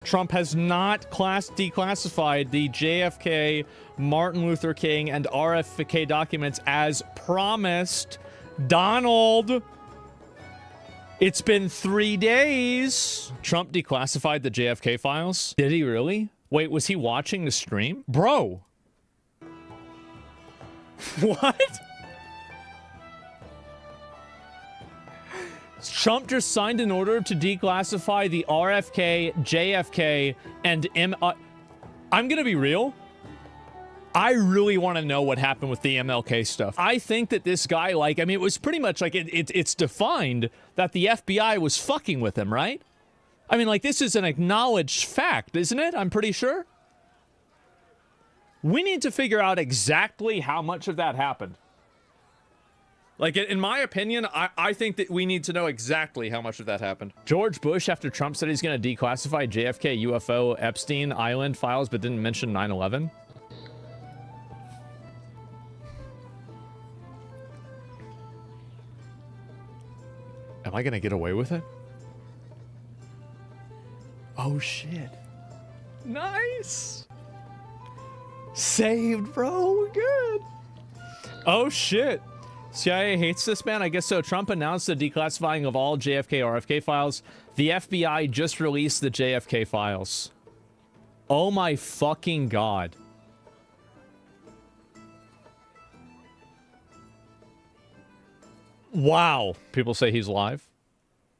Trump has not declassified the JFK, Martin Luther King, and RFK documents as promised. Donald! It's been 3 days. Trump declassified the JFK files? Did he really? Wait, was he watching the stream? Bro! What? Trump just signed an order to declassify the RFK, JFK, and I'm gonna be real. I really want to know what happened with the MLK stuff. I think that this guy, like, I mean, it was pretty much like, it's defined that the FBI was fucking with him, right? I mean, like, this is an acknowledged fact, isn't it? I'm pretty sure. We need to figure out exactly how much of that happened. Like, in my opinion, I think that we need to know exactly how much of that happened. George Bush, after Trump said he's going to declassify JFK, UFO, Epstein Island files, but didn't mention 9/11. Am I going to get away with it? Oh, shit. Nice. Saved, bro. We're good. Oh, shit. CIA hates this man? I guess so. Trump announced the declassifying of all JFK RFK files. The FBI just released the JFK files. Oh my fucking god. Wow. People say he's live.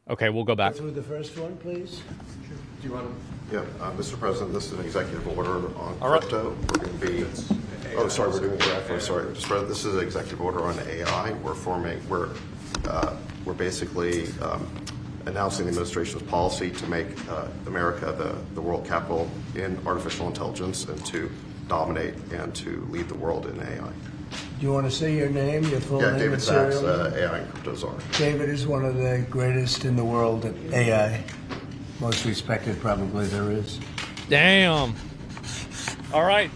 Okay, we'll go back. Through the first one, please. Sure. Do you want to? Yeah, Mr. President, this is an executive order on All right. crypto. We're going to be. Oh, sorry, we're doing the draft. I'm sorry, Mr. President. This is an executive order on AI. We're basically announcing the administration's policy to make America the world capital in artificial intelligence and to dominate and to lead the world in AI. Do you want to say your name, your full name? Yeah, David and Sachs, serial number? AI and Crypto Czar. David is one of the greatest in the world at AI. Most respected, probably, there is. Damn. All right.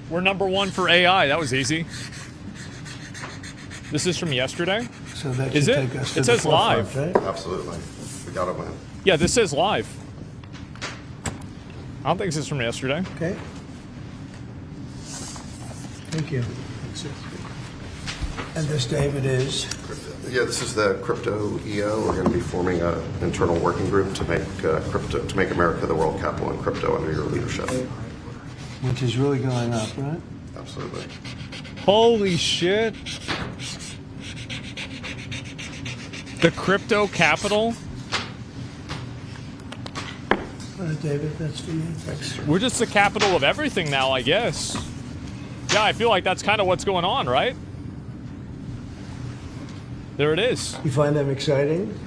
We're #1 for AI. That was easy. This is from yesterday? So that Is should it? take us to It the says forefront, live. right? Absolutely. We got to win. Yeah, this says live. I don't think this is from yesterday. Okay. Thank you. And this, David, is? Yeah, this is the crypto EO. We're going to be forming an internal working group to make to make America the world capital in crypto under your leadership. Which is really going up, right? Absolutely. Holy shit. The crypto capital? All right, David, that's for you. Thanks. We're just the capital of everything now, I guess. Yeah, I feel like that's kind of what's going on, right? There it is. You find them exciting?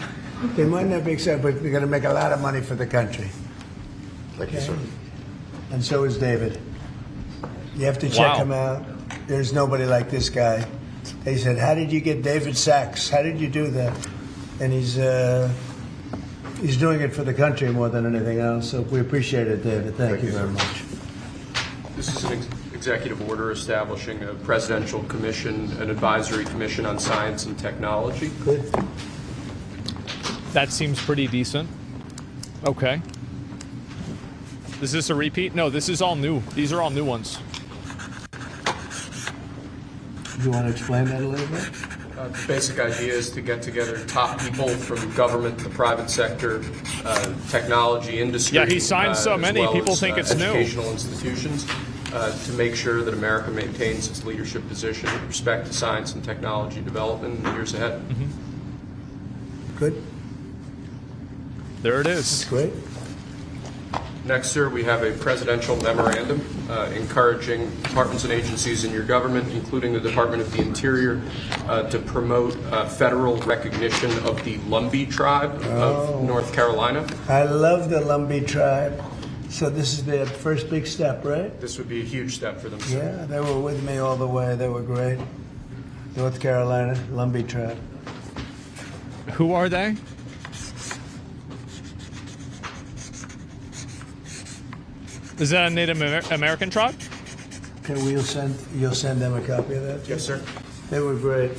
They might not be exciting, but they're going to make a lot of money for the country. Thank you, sir. And so is David. You have to check Wow. him out. There's nobody like this guy. They said, how did you get David Sachs? How did you do that? And he's doing it for the country more than anything else. So we appreciate it, David. Thank you very much. This is an executive order establishing a presidential commission, an advisory commission on science and technology. Good. That seems pretty decent. Okay. Is this a repeat? No, this is all new. These are all new ones. Do you want to explain that a little bit? The basic idea is to get together top people from government, the private sector, technology, industry. Yeah, he signed so as many, well people as, think it's new. educational institutions, to make sure that America maintains its leadership position with respect to science and technology development in the years ahead. Mm-hmm. Good. There it is. Great. Next, sir, we have a presidential memorandum encouraging departments and agencies in your government, including the Department of the Interior, to promote federal recognition of the Lumbee tribe of North Carolina. I love the Lumbee tribe. So this is their first big step, right? This would be a huge step for them, sir. Yeah, they were with me all the way. They were great. North Carolina, Lumbee tribe. Who are they? Is that a Native American tribe? Okay, well, you'll send them a copy of that? Yes, sir. They were great.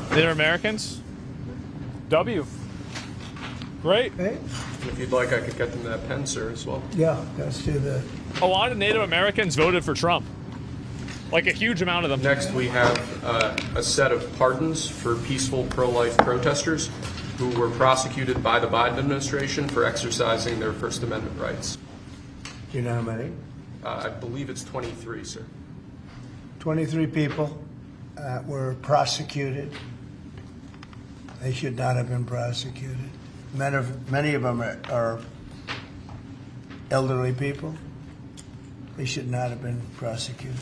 Native Americans? W. Great. Hey, If you'd like, I could get them that pen, sir, as well. Yeah, let's do that. A lot of Native Americans voted for Trump. Like a huge amount of them. Next, we have a set of pardons for peaceful pro-life protesters who were prosecuted by the Biden administration for exercising their First Amendment rights. Do you know how many? I believe it's 23, sir. 23 people were prosecuted. They should not have been prosecuted. Many of them are elderly people. They should not have been prosecuted.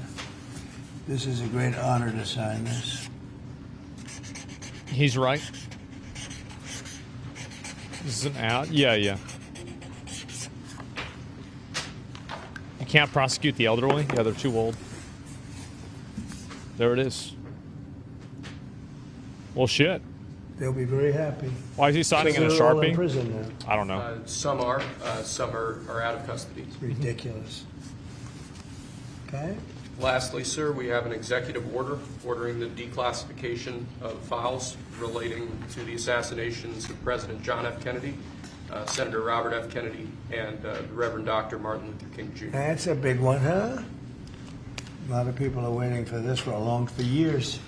This is a great honor to sign this. He's right. This is an ad? Yeah. You can't prosecute the elderly? Yeah, they're too old. There it is. Well, shit. They'll be very happy. Why is he signing in a They're all in Sharpie? prison now. I don't know. Some are out of custody. It's ridiculous. Okay? Lastly, sir, we have an executive order ordering the declassification of files relating to the assassinations of President John F. Kennedy, Senator Robert F. Kennedy, and the Reverend Dr. Martin Luther King Jr. That's a big one, huh? A lot of people are waiting for this for years,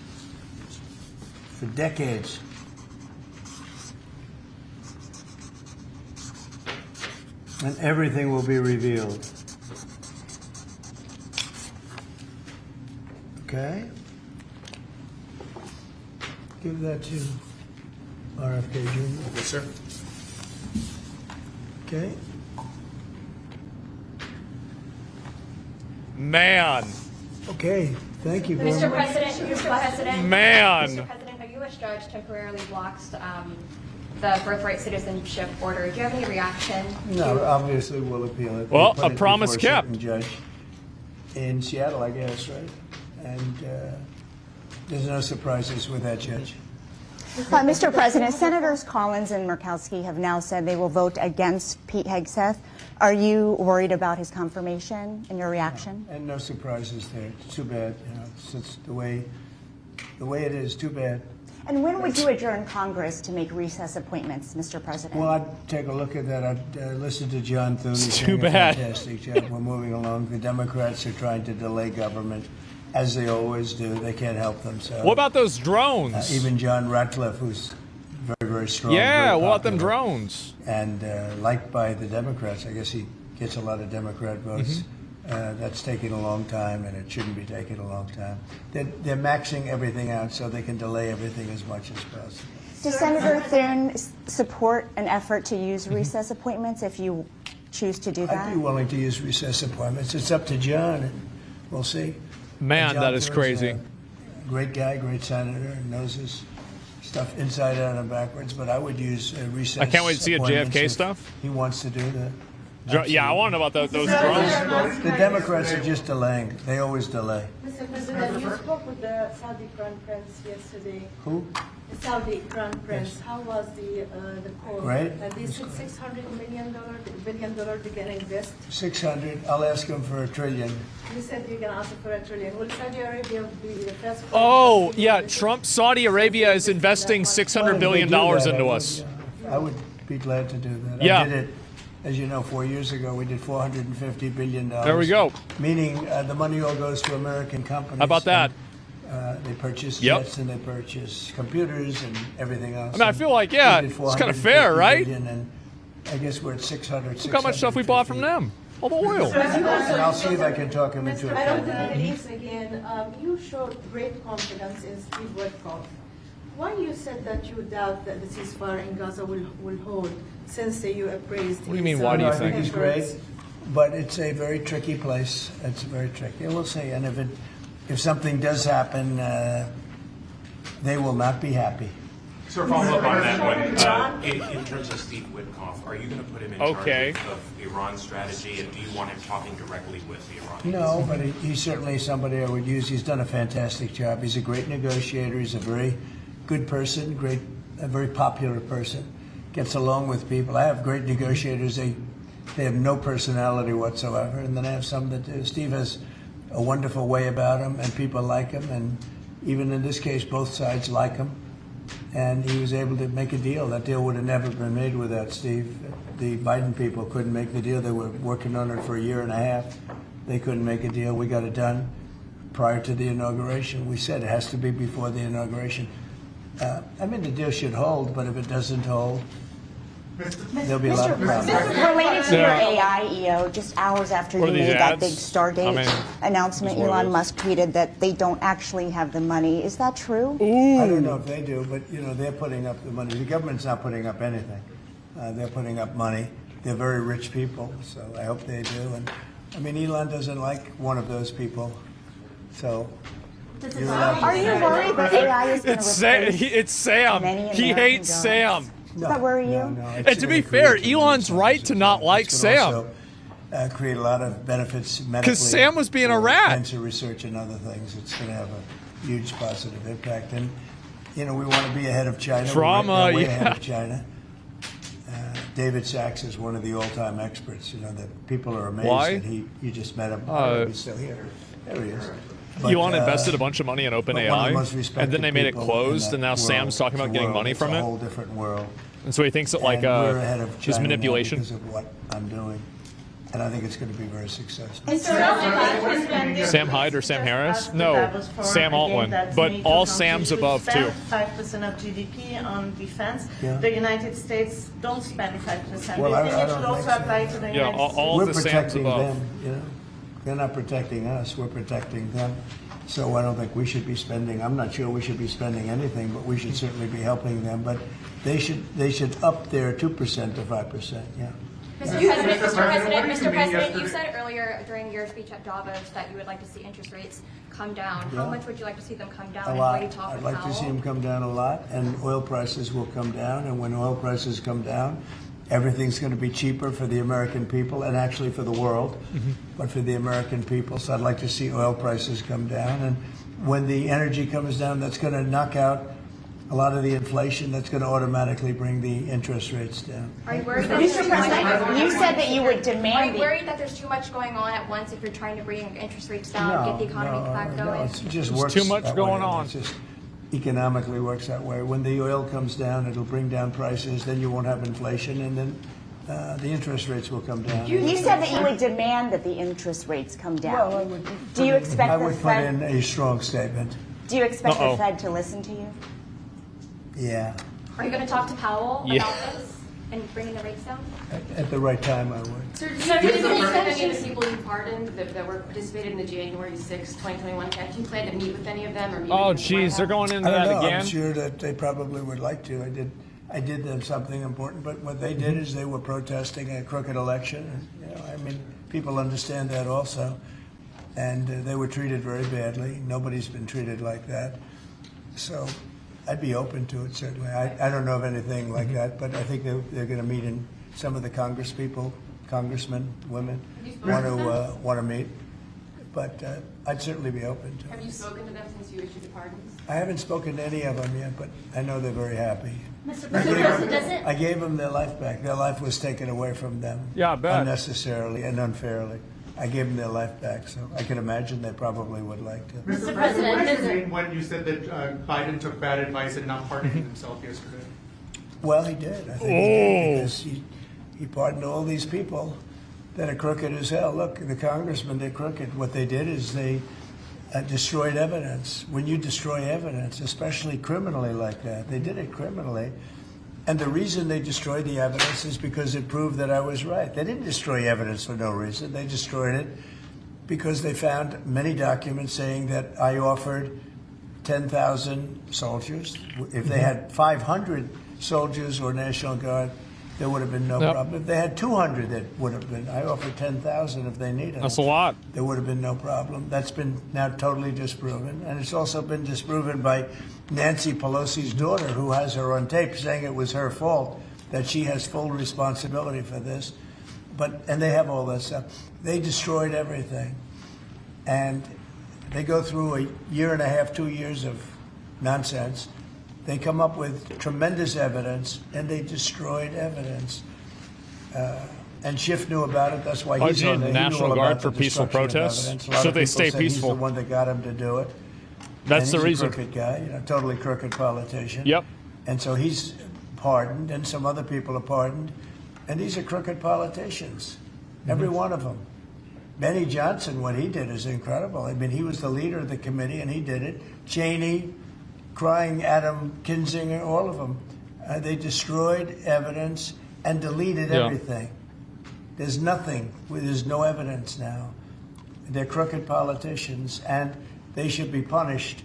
for decades. And everything will be revealed. Okay? Give that to RFK Jr. Yes, sir. Okay? Man. Okay, thank you very Mr. much. President, Man. Mr. President, a U.S. judge temporarily blocks the birthright citizenship order. Do you have any reaction? No, obviously we'll appeal it. Well, We'll put a it promise before a kept. certain judge in Seattle, I guess, right? And there's no surprises with that judge. Mr. President, Senators Collins and Murkowski have now said they will vote against Pete Hegseth. Are you worried about his confirmation and your reaction? And no surprises there. It's too bad. It's the way it is. Too bad. And when would you adjourn Congress to make recess appointments, Mr. President? Well, I'd take a look at that. I'd listen to John Thune. He's Too doing bad. a fantastic job. We're moving along. The Democrats are trying to delay government, as they always do. They can't help themselves. What about those drones? Even John Ratcliffe, who's very, very strong. Yeah, very what about them popular, drones? And liked by the Democrats. I guess he gets a lot of Democrat votes. That's taking a long time, and it shouldn't be taking a long time. They're maxing everything out so they can delay everything as much as possible. Does Senator Thune support an effort to use recess appointments if you choose to do I'd that? be willing to use recess appointments. It's up to John, and we'll see. Man, John that is Thune's crazy. a great guy, great senator, and knows his stuff inside out and backwards. But I would use recess. I can't wait to see a appointments JFK if stuff. He wants to do that. Yeah, I want to know about those drones. The Democrats are just delaying. They always delay. Mr. President, you spoke with the Saudi Crown Prince yesterday. Who? The Saudi Crown Prince. How was the call? Right. They said $600 billion they can invest. 600. I'll ask him for $1 trillion. You said you're going to ask for $1 trillion. Will Saudi Arabia be the first? Oh, yeah, Saudi Arabia is investing $600 billion Well, to do that, into I would, us. I would be glad to do that. Yeah. I did it, as you know, 4 years ago. We did $450 billion. There we go. Meaning the money all goes to American companies. How about that? They purchase Yep. jets and they purchase computers and everything else. I mean, I feel like, yeah, We did it's kind of fair, 450 right? billion, and I guess we're at 600. Look how much stuff we bought from them. All the oil. And I'll see if I can talk him into I don't it. think it is again. You showed great confidence in Steve Witkoff. Why you said that you doubt that the ceasefire in Gaza will hold since you appraised? What do you mean, why do you I think think? he's great, but it's a very tricky place. It's very tricky. We'll see. And if something does happen, they will not be happy. So follow up on that one. In terms of Steve Witkoff, are you going to put him in Okay. charge of Iran strategy, and do you want him talking directly with the Iranians? No, but he's certainly somebody I would use. He's done a fantastic job. He's a great negotiator. He's a very good person, a very popular person. Gets along with people. I have great negotiators. They have no personality whatsoever, and then I have some that do. Steve has a wonderful way about him, and people like him, and even in this case, both sides like him. and he was able to make a deal. That deal would have never been made without Steve. The Biden people couldn't make the deal. They were working on it for a year and a half. They couldn't make a deal. We got it done prior to the inauguration. We said it has to be before the inauguration. I mean, the deal should hold, but if it doesn't hold, there'll be a lot of problems. Related to your AI, EO, just hours after you What are these made that ads? big Stargate I mean, announcement, just one of Elon Musk tweeted that they don't actually have the money. Is that true? I don't know if they do, but they're putting up the money. The government's not putting up anything. They're putting up money. They're very rich people, so I hope they do. And I mean, Elon doesn't like one of those people, so. You're allowed to Are you say. worried that AI is going to replace It's Sam. many He American hates jobs? Sam. Does that worry you? No, it's And to be gonna fair, create Elon's tremendous right to not like It's gonna Sam. also, create a lot of benefits medically. Sam was being a for rat. Cancer research and other things. It's going to have a huge positive impact. And, we want to be ahead of China. Trauma, We're way yeah. ahead of China. David Sachs is one of the all-time experts. That people are amazed Why? that you just met him. I don't know if he's still here. There he is. But, Elon invested a bunch of money in but one of the most OpenAI, respected and then they made it people in closed, that and now world. Sam's talking It's a about getting world. money It's from a it. whole different world. And so he thinks that like And we're ahead of his China now manipulation. because of what I'm doing, and I think it's going to be very successful. Sam Hyde or Sam Harris? No, Sam Altman. But all Sam's above too. 5% of GDP on defense. Yeah. The United States don't spend 5%. Well, Do I you think it don't should also think so. apply to the Yeah, United States? all We're the Sam's protecting above. them. They're not protecting us. We're protecting them. So I don't think we should be spending. I'm not sure we should be spending anything, but we should certainly be helping them. But they should up their 2% to 5%. Yeah. Mr. President, you said earlier during your speech at Davos that you would like to see interest rates come down. How Yeah. much would you like to see them come down? A And lot. will you talk I'd with like to see Powell? them come down a lot, and oil prices will come down. And when oil prices come down, everything's going to be cheaper for the American people, and actually for the world, but for the American people. So I'd like to see oil prices come down. And when the energy comes down, that's going to knock out a lot of the inflation. That's going to automatically bring the interest rates down. Are you worried that there's Mr. too much President, going on? you said that you would Are demand you worried that there's too much going on at once if you're trying to bring interest rates down, get the economy back going? It just There's works too much that going way. on. It just economically works that way. When the oil comes down, it'll bring down prices. Then you won't have inflation, and then the interest rates will come down. You said that you would demand that the interest rates come down. Well, I would. Do you expect I the would put Fed? in a strong statement. Do you expect Uh-oh. the Fed to listen to you? Yeah, Are you going to talk to Powell Yeah. about this and bringing the rates down? at the right time, I would. Sir, do you plan to meet with any of the people you pardoned that were participated in the January 6, 2021 attack? Do you plan to meet with any of them or meet Oh, with the White geez, they're House? going into I don't that know. again. I'm sure that they probably would like to. I did them something important, but what they did is they were protesting a crooked election. And, I mean, people understand that also, and they were treated very badly. Nobody's been treated like that, so I'd be open to it certainly. I don't know of anything like that, but I think they're going to meet, in some of the congressmen, women want to meet. But I'd certainly be open to Have it. you spoken to them since you issued the pardons? I haven't spoken to any of them yet, but I know they're very happy. Mr. President, I gave them their life back. Their life was taken away from them. Yeah, I bet. Unnecessarily and unfairly. I gave them their life back, so I can imagine they probably would like to. Mr. President, What did you mean when you said that Biden took bad advice and not pardoning himself yesterday? Well, he did. I think he did, because he pardoned all these people that are crooked as hell. Look, the congressmen, they're crooked. What they did is they destroyed evidence. When you destroy evidence, especially criminally like that, they did it criminally. And the reason they destroyed the evidence is because it proved that I was right. They didn't destroy evidence for no reason. They destroyed it because they found many documents saying that I offered 10,000 soldiers. If they had 500 soldiers or National Guard, there would have been no Yep. problem. If they had 200, that would have been. I offered 10,000 if they needed That's it. a lot. There would have been no problem. That's been now totally disproven. And it's also been disproven by Nancy Pelosi's daughter, who has her on tape saying it was her fault, that she has full responsibility for this. And they have all that stuff. They destroyed everything. And they go through a year and a half, 2 years of nonsense. They come up with tremendous evidence, and they destroyed evidence. And Schiff knew about it. That's why Why he's do you on need there. the He knew National all Guard about for the peaceful destruction of protests? evidence. A lot So of they people stay say peaceful. He's the one that got him to do it. That's And the he's reason. a crooked guy, total crooked politician. Yep. And so he's pardoned, and some other people are pardoned. And these are crooked politicians, every one of them. Benny Johnson, what he did is incredible. I mean, he was the leader of the committee, and he did it. Cheney, crying Adam Kinzinger, all of them. They destroyed evidence and deleted everything. There's nothing. There's no evidence now. They're crooked politicians, and they should be punished.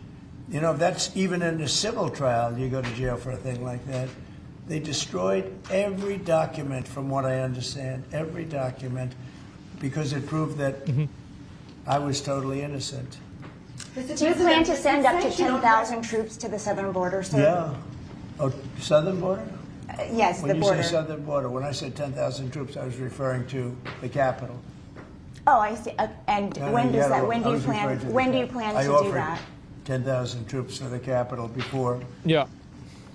You know, that's even in a civil trial, you go to jail for a thing like that. They destroyed every document, from what I understand, every document, because it proved that I was totally innocent. Do you plan to send up to 10,000 troops to the southern border, sir? Yeah. Oh, southern border? Yes, When the you border. say southern border, when I said 10,000 troops, I was referring to the capital. Oh, I see. And No, when you does gotta- that? When I do you was referring to the When do you capital. plan I to do offered that? 10,000 troops for the capital before Yeah.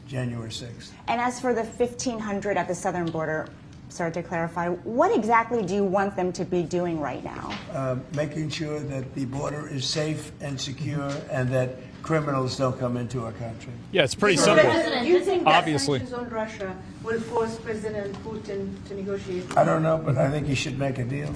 January 6th. And as for the 1,500 at the southern border, sorry to clarify, what exactly do you want them to be doing right now? Making sure that the border is safe and secure and that criminals don't come into our country. Yeah, it's pretty Mr. simple. President, do you think that Obviously. sanctions on Russia will force President Putin to negotiate? I don't know, but I think he should make a deal.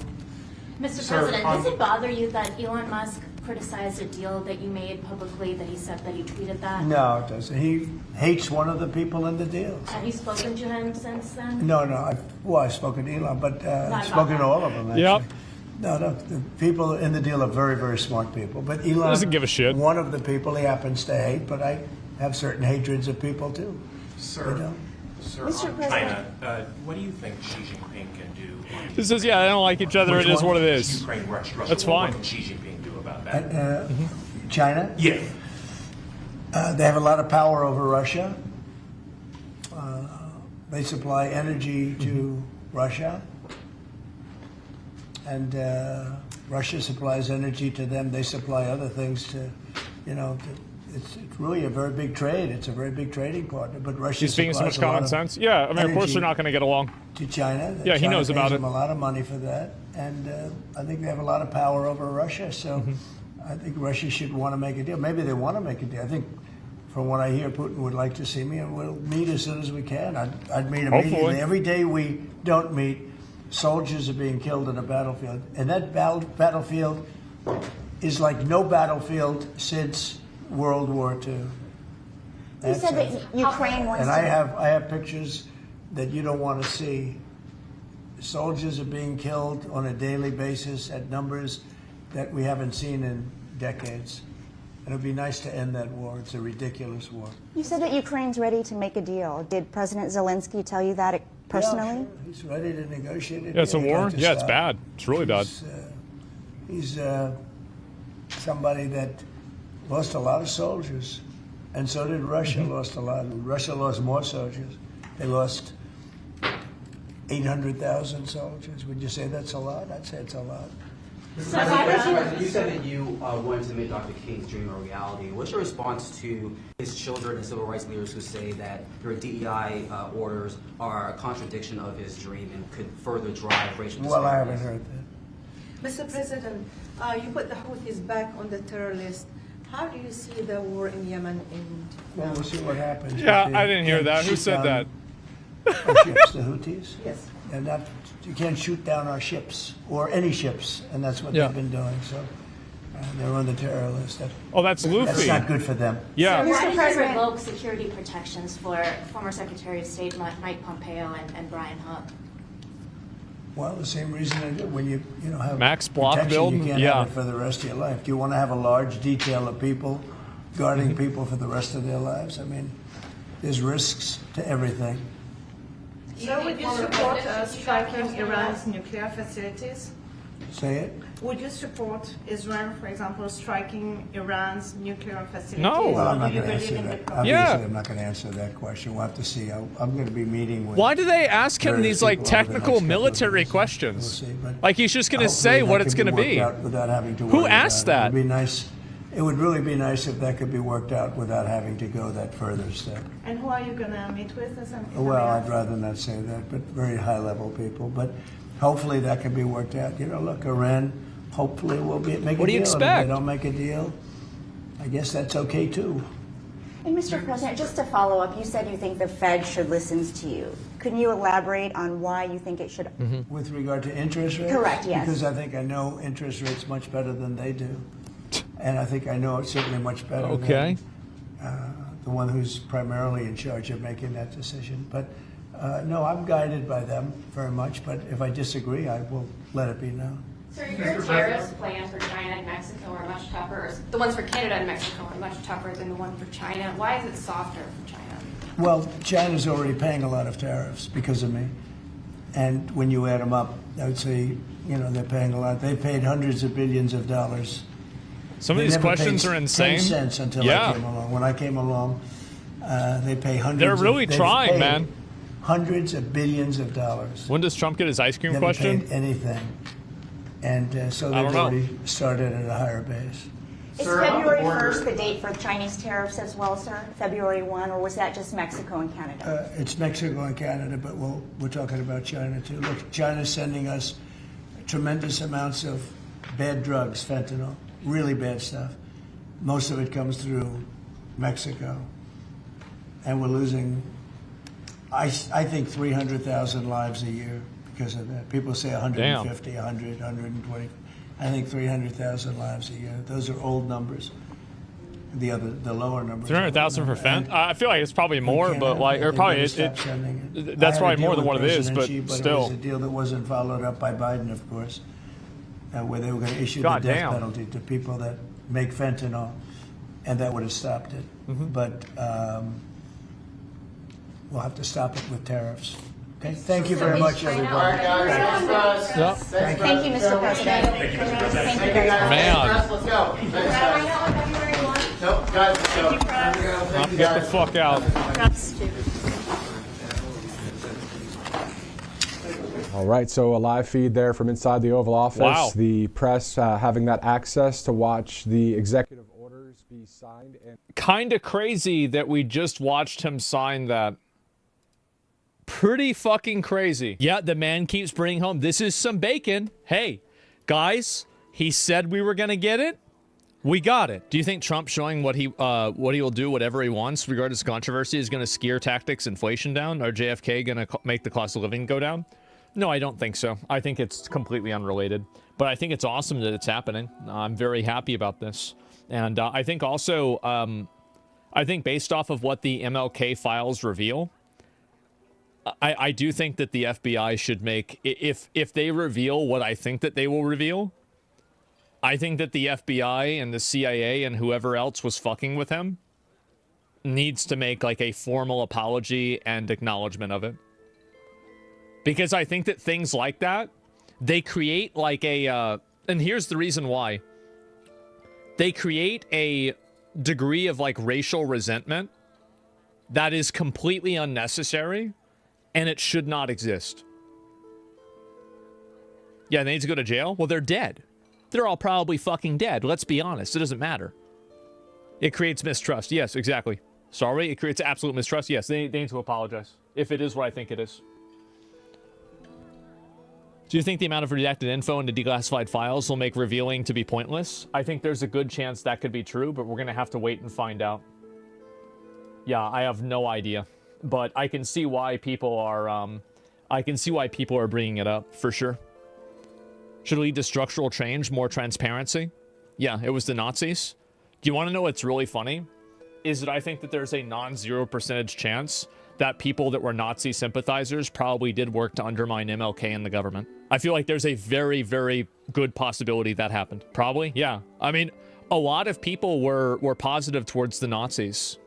Mr. President, does it bother you that Elon Musk criticized a deal that you made publicly, that he said that he tweeted that? No, it doesn't. He hates one of the people in the deals. Have you spoken to him since then? No, I've spoken to Elon, but I've about spoken that. to all of them, actually. Yep. No, the people in the deal are very, very smart people. But Elon Doesn't give a shit. One of the people he happens to hate, but I have certain hatreds of people too. Sir, You know? sir, Mr. on President. China, what do you think Xi Jinping can do? He says, yeah, they don't like each other. Which It is one? what it is. Ukraine-Russia. That's fine. What can Xi Jinping do about that? China? Yeah. They have a lot of power over Russia. They supply energy to Russia. And Russia supplies energy to them. They supply other things to, it's really a very big trade. It's a very big trading partner. But Russia He's speaking so much supplies a lot common of sense. Yeah, I mean, of course energy they're not going to get along. to China. Yeah, he China knows pays about it. them a lot of money for that. And I think they have a lot of power over Russia. So I think Russia should want to make a deal. Maybe they want to make a deal. I think from what I hear, Putin would like to see me, and we'll meet as soon as we can. I'd meet immediately. Hopefully. Every day we don't meet, soldiers are being killed in a battlefield. And that battlefield is like no battlefield since World War II. You That's said it. that Ukraine wants And to. I have pictures that you don't want to see. Soldiers are being killed on a daily basis at numbers that we haven't seen in decades. And it would be nice to end that war. It's a ridiculous war. You said that Ukraine's ready to make a deal. Did President Zelensky tell you that personally? Yeah, sure. He's ready to negotiate it. Yeah, it's a He'd war. like to Yeah, it's stop. bad. It's really bad. He's somebody that lost a lot of soldiers. And so did Russia, lost a lot. Russia lost more soldiers. They lost 800,000 soldiers. Would you say that's a lot? I'd say it's a lot. President, you said that you wanted to make Dr. King's dream a reality. What's your response to his children and civil rights leaders who say that your DEI orders are a contradiction of his dream and could further drive racial disparities? Well, I haven't heard that. Mr. President, you put the Houthis back on the terror list. How do you see the war in Yemen end? Well, we'll see what happens. Yeah, If they I didn't hear can that. Who shoot said down that? our ships, the Houthis? Yes. And that, you can't shoot down our ships, or any ships, and that's what Yeah. they've been doing. So they're on the terror list. Oh, that's That's Luffy. not good for them. Yeah. Why did you President- revoke security protections for former Secretary of State Mike Pompeo and Brian Hunt? Well, the same reason I do. When you have Max Block protection, build? you can't Yeah. have it for the rest of your life. Do you want to have a large detail of people guarding people for the rest of their lives? I mean, there's risks to everything. So would you support striking Iran's nuclear facilities? Say it. Would you support Israel, for example, striking Iran's nuclear facilities? No. Well, I'm Or not do you going to believe answer in that. the Obviously, Yeah. I'm not going to answer that question. We'll have to see. I'm going to be meeting with. Why do they ask him various these like people over the next technical couple of military days. questions? We'll see, but Like he's just going to hopefully say that what can it's going to worked be. out without having to Who worry asked about it. that? It would be nice. It would really be nice if that could be worked out without having to go that further step. And who are you going to meet with? Well, I'd rather not say that, but very high-level people. But hopefully that can be worked out. Look, Iran hopefully will make a deal. What do you And if expect? they don't make a deal, I guess that's okay too. And Mr. President, just to follow up, you said you think the Fed should listen to you. Can you elaborate on why you think it should? With regard to interest rates? Correct, yes. Because I think I know interest rates much better than they do. And I think I know it certainly much better than the one who's primarily in charge of making that decision. But no, I'm guided by them very much. But if I disagree, I will let it be known. Sir, your tariffs planned for China and Mexico are much tougher. Or the ones for Canada and Mexico are much tougher than the one for China. Why is it softer for China? Well, China's already paying a lot of tariffs because of me. And when you add them up, I would say, you know, they're paying a lot. They paid hundreds of billions of dollars. Some of They these never questions paid are insane. 10 cents until I came along. When I came along, they pay hundreds. They're really trying, man. Hundreds of billions of dollars. When does Trump get his ice cream Never question? paid anything. And so I don't they've know. already started at a higher base. Is February 1st the date for Chinese tariffs as well, sir? February 1, or was that just Mexico and Canada? It's Mexico and Canada, but we're talking about China too. Look, China's sending us tremendous amounts of bad drugs, fentanyl, really bad stuff. Most of it comes through Mexico. And we're losing, I think, 300,000 lives a year because of that. People say 150, 100, 120. I think 300,000 lives a year. Those are old numbers. The lower numbers. 300,000 for fent? I feel like it's probably more, but like, or probably that's probably more than what it is, but still. It was a deal that wasn't followed up by Biden, of course, where they were going to issue the death penalty to people that make fentanyl, and that would have stopped it. But we'll have to stop it with tariffs. Okay. Thank you very much, everybody. All right, guys. Yep. Thank you, Mr. President. Thank you very much. Man. Let's go. Thanks, guys. Nope, guys, let's go. Thank you, Get the guys. fuck out. All right, so a live feed there from inside the Oval Office. Wow. The press having that access to watch the executive orders be signed. And Kind of crazy that we just watched him sign that. Pretty fucking crazy. Yeah, the man keeps bringing home, this is some bacon. Hey, guys, he said we were going to get it. We got it. Do you think Trump showing what he will do, whatever he wants, regardless of controversy, is going to scare tactics inflation down? Or JFK going to make the cost of living go down? No, I don't think so. I think it's completely unrelated. But I think it's awesome that it's happening. I'm very happy about this. And I think also, I think based off of what the MLK files reveal, I do think that the FBI should make, if they reveal what I think that they will reveal, I think that the FBI and the CIA and whoever else was fucking with him needs to make like a formal apology and acknowledgement of it. Because I think that things like that, they create like a, and here's the reason why. They create a degree of like racial resentment that is completely unnecessary. And it should not exist. Yeah, they need to go to jail? Well, they're dead. They're all probably fucking dead. Let's be honest. It doesn't matter. It creates mistrust. Yes, exactly. Sorry, it creates absolute mistrust. Yes, they need to apologize. If it is what I think it is. Do you think the amount of redacted info into declassified files will make revealing to be pointless? I think there's a good chance that could be true, but we're going to have to wait and find out. Yeah, I have no idea. But I can see why people are, bringing it up, for sure. Should lead to structural change, more transparency? Yeah, it was the Nazis. Do you want to know what's really funny? Is that I think that there's a non-zero percentage chance that people that were Nazi sympathizers probably did work to undermine MLK and the government. I feel like there's a very, very good possibility that happened. Probably, yeah. I mean, a lot of people were positive towards the Nazis.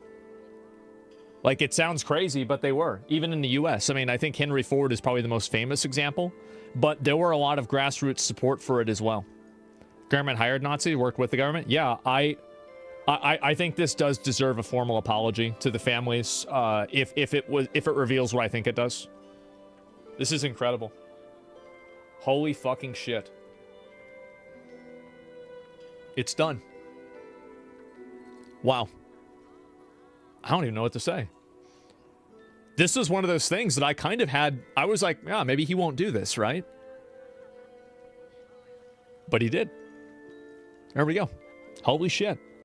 Like, it sounds crazy, but they were. Even in the U.S. I mean, I think Henry Ford is probably the most famous example, but there were a lot of grassroots support for it as well. Government hired Nazis, worked with the government. Yeah, I think this does deserve a formal apology to the families if it reveals what I think it does. This is incredible. Holy fucking shit. It's done. Wow. I don't even know what to say. This is one of those things that I kind of had. I was like, yeah, maybe he won't do this, right? But he did. There we go. Holy shit.